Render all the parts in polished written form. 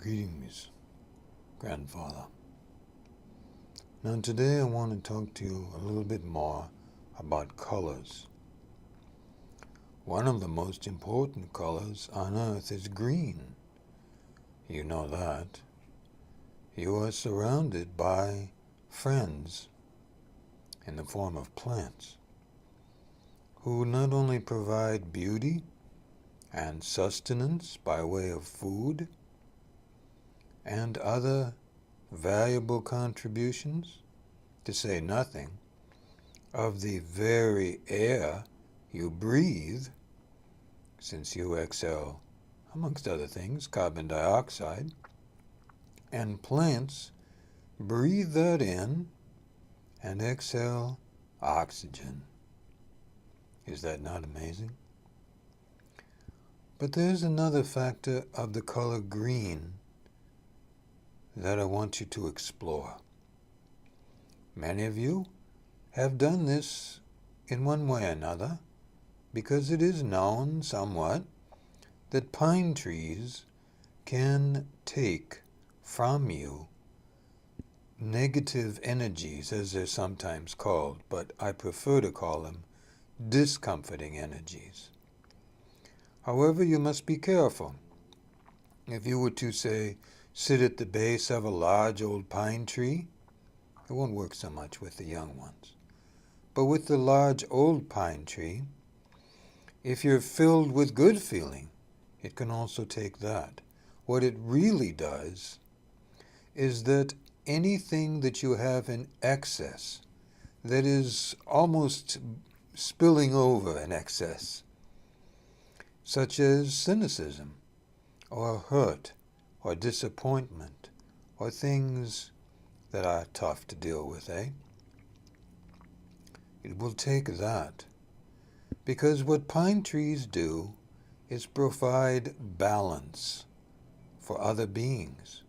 Greetings, grandfather. Now today I want to talk to you a little bit more about colors. One of the most important colors on earth is green. You know that. You are surrounded by friends in the form of plants who not only provide beauty and sustenance by way of food and other valuable contributions, to say nothing of the very air you breathe, since you exhale, amongst other things, carbon dioxide, and plants breathe that in and exhale oxygen. Is that not amazing? But there's another factor of the color green that I want you to explore. Many of you have done this in one way or another, because it is known somewhat that pine trees can take from you negative energies, as they're sometimes called, but I prefer to call them discomforting energies. However, you must be careful. If you were to, say, sit at the base of a large old pine tree, it won't work so much with the young ones. But with the large old pine tree, if you're filled with good feeling, it can also take that. What it really does is that anything that you have in excess, that is almost spilling over in excess, such as cynicism, or hurt, or disappointment, or things that are tough to deal with, It will take that. Because what pine trees do is provide balance for other beings.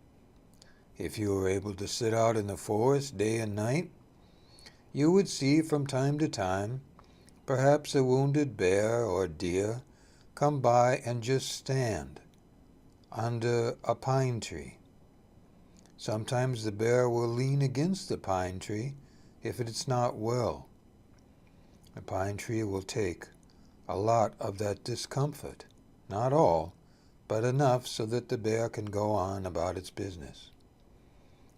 If you were able to sit out in the forest day and night, you would see from time to time perhaps a wounded bear or deer come by and just stand under a pine tree. Sometimes the bear will lean against the pine tree if it's not well. The pine tree will take a lot of that discomfort, not all, but enough so that the bear can go on about its business.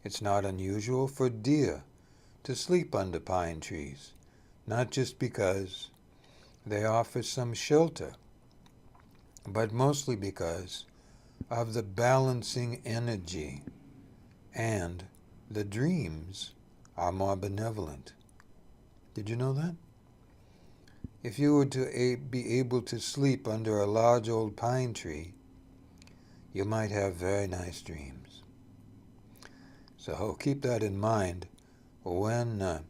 It's not unusual for deer to sleep under pine trees, not just because they offer some shelter, but mostly because of the balancing energy, and the dreams are more benevolent. Did you know that? If you were to be able to sleep under a large old pine tree, you might have very nice dreams. So keep that in mind when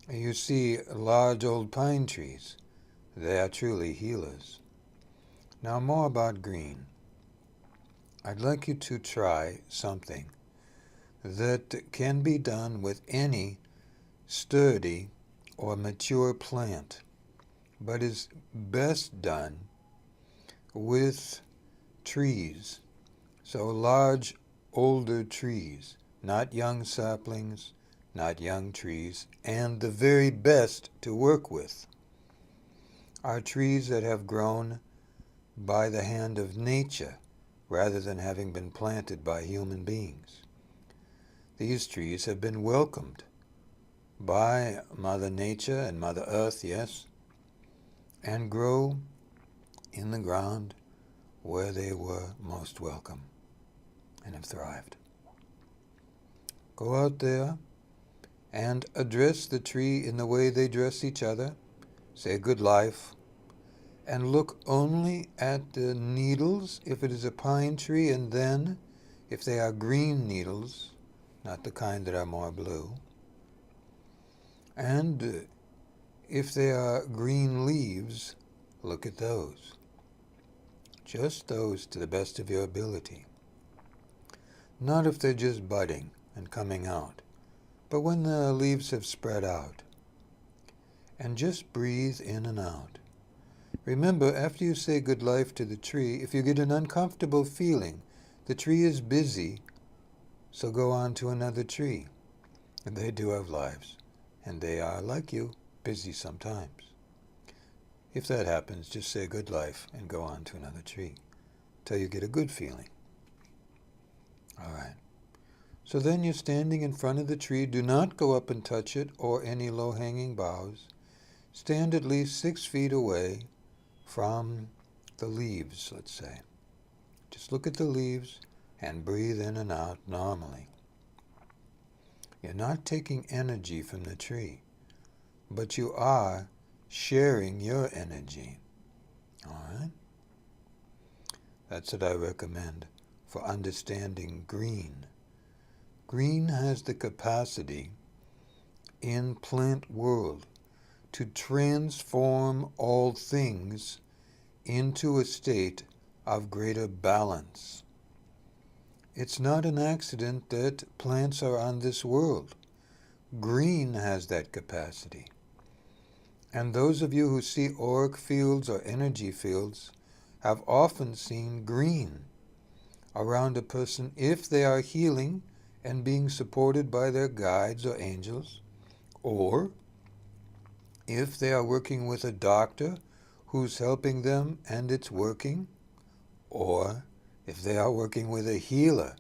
you see large old pine trees. They are truly healers. Now more about green. I'd like you to try something that can be done with any sturdy or mature plant, but is best done with trees. So large, older trees, not young saplings, not young trees, and the very best to work with are trees that have grown by the hand of nature rather than having been planted by human beings. These trees have been welcomed by Mother Nature and Mother Earth, yes, and grow in the ground where they were most welcome and have thrived. Go out there and address the tree in the way they dress each other. Say good life, and look only at the needles if it is a pine tree, and then if they are green needles, not the kind that are more blue, and if they are green leaves, look at those. Just those to the best of your ability. Not if they're just budding and coming out, but when the leaves have spread out. And just breathe in and out. Remember, after you say good life to the tree, if you get an uncomfortable feeling, The tree is busy, so go on to another tree. And they do have lives, and they are, like you, busy sometimes. If that happens, just say good life and go on to another tree till you get a good feeling. All right. So then you're standing in front of the tree. Do not go up and touch it or any low-hanging boughs. Stand at least 6 feet away from the leaves, let's say. Just look at the leaves and breathe in and out normally. You're not taking energy from the tree, but you are sharing your energy. All right? That's what I recommend for understanding green. Green has the capacity in plant world to transform all things into a state of greater balance. It's not an accident that plants are on this world. Green has that capacity. And those of you who see auric fields or energy fields have often seen green around a person if they are healing and being supported by their guides or angels, or if they are working with a doctor who's helping them and it's working, or if they are working with a healer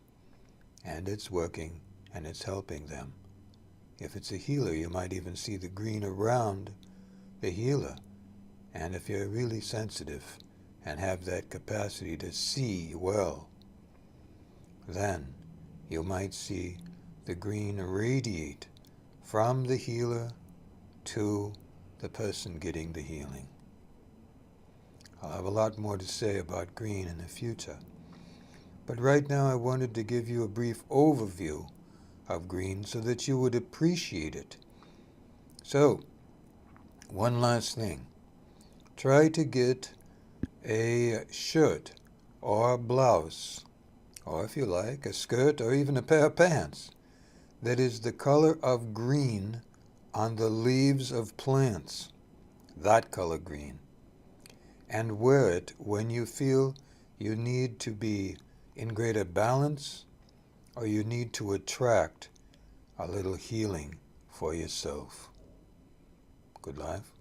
and it's working and it's helping them. If it's a healer, you might even see the green around the healer. And if you're really sensitive and have that capacity to see well, then you might see the green radiate from the healer to the person getting the healing. I'll have a lot more to say about green in the future. But right now I wanted to give you a brief overview of green so that you would appreciate it. So, one last thing. Try to get a shirt or a blouse, or if you like, a skirt or even a pair of pants that is the color of green on the leaves of plants, that color green, and wear it when you feel you need to be in greater balance or you need to attract a little healing for yourself. Good life.